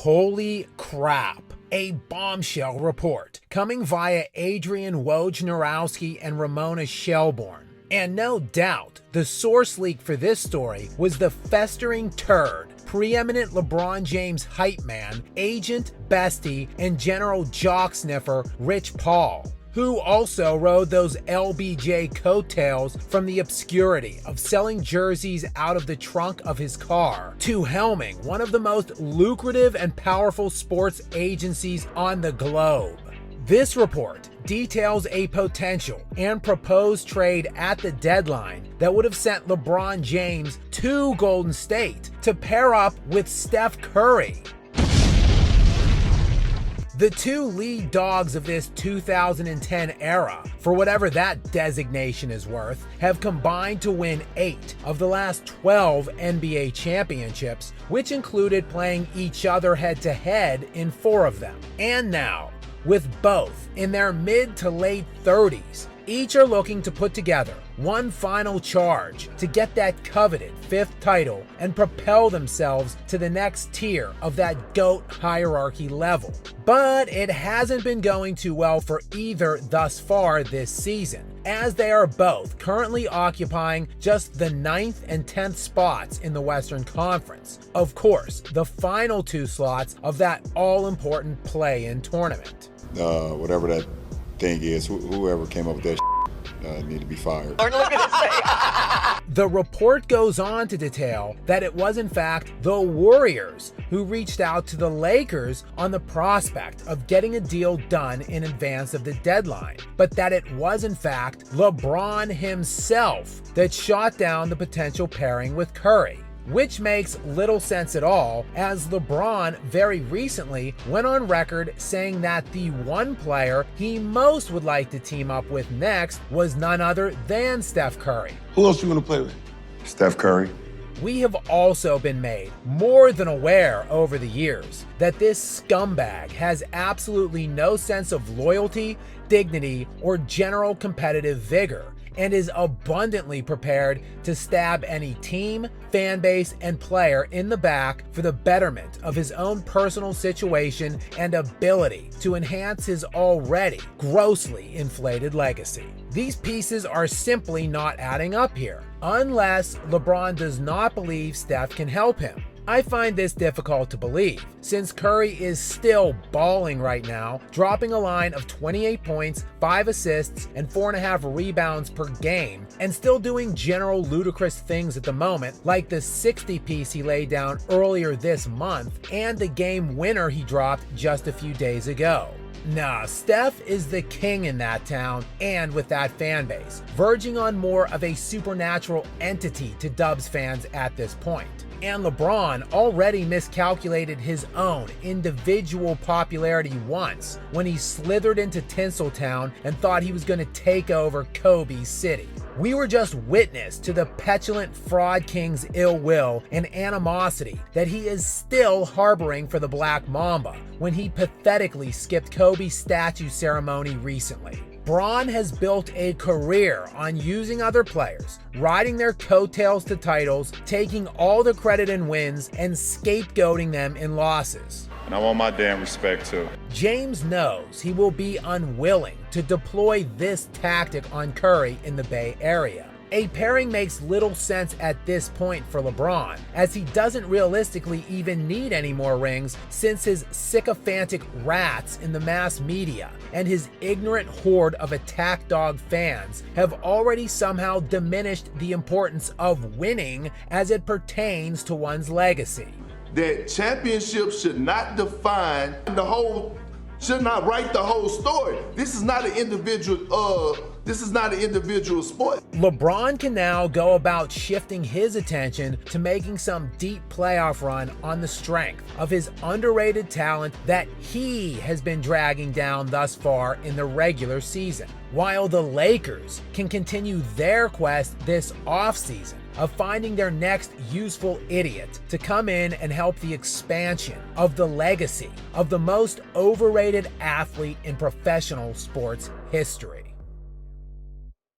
Holy crap. A bombshell report coming via Adrian Wojnarowski and Ramona Shelbourne. And no doubt, the source leak for this story was the festering turd, preeminent LeBron James hype man, agent, bestie, and general jock sniffer Rich Paul, who also rode those LBJ coattails from the obscurity of selling jerseys out of the trunk of his car to helming one of the most lucrative and powerful sports agencies on the globe. This report details a potential and proposed trade at the deadline that would have sent LeBron James to Golden State to pair up with Steph Curry. The two lead dogs of this 2010 era, for whatever that designation is worth, have combined to win 8 of the last 12 NBA championships, which included playing each other head-to-head in 4 of them. And now, with both in their mid to late 30s, each are looking to put together one final charge to get that coveted 5th title and propel themselves to the next tier of that GOAT hierarchy level. But it hasn't been going too well for either thus far this season, as they are both currently occupying just the 9th and 10th spots in the Western Conference. Of course, the final 2 slots of that all-important play-in tournament. Whatever that thing is, whoever came up with that need to be fired. The report goes on to detail that it was in fact the Warriors who reached out to the Lakers on the prospect of getting a deal done in advance of the deadline, but that it was in fact LeBron himself that shot down the potential pairing with Curry. Which makes little sense at all, as LeBron very recently went on record saying that the one player he most would like to team up with next was none other than Steph Curry. Who else you want to play with? Steph Curry. We have also been made more than aware over the years that this scumbag has absolutely no sense of loyalty, dignity, or general competitive vigor, and is abundantly prepared to stab any team, fan base, and player in the back for the betterment of his own personal situation and ability to enhance his already grossly inflated legacy. These pieces are simply not adding up here, unless LeBron does not believe Steph can help him. I find this difficult to believe, since Curry is still balling right now, dropping a line of 28 points, 5 assists, and 4.5 rebounds per game, and still doing general ludicrous things at the moment, like the 60-piece he laid down earlier this month, and the game winner he dropped just a few days ago. Nah, Steph is the king in that town and with that fan base, verging on more of a supernatural entity to Dubs fans at this point. And LeBron already miscalculated his own individual popularity once when he slithered into Tinseltown and thought he was going to take over Kobe's city. We were just witness to the petulant fraud king's ill will and animosity that he is still harboring for the Black Mamba when he pathetically skipped Kobe's statue ceremony recently. Bron has built a career on using other players, riding their coattails to titles, taking all the credit in wins, and scapegoating them in losses. And I want my damn respect too. James knows he will be unwilling to deploy this tactic on Curry in the Bay Area. A pairing makes little sense at this point for LeBron, as he doesn't realistically even need any more rings since his sycophantic rats in the mass media and his ignorant horde of attack dog fans have already somehow diminished the importance of winning as it pertains to one's legacy. That championship should not define should not write the whole story. This is not an individual sport. LeBron can now go about shifting his attention to making some deep playoff run on the strength of his underrated talent that he has been dragging down thus far in the regular season, while the Lakers can continue their quest this offseason of finding their next useful idiot to come in and help the expansion of the legacy of the most overrated athlete in professional sports history.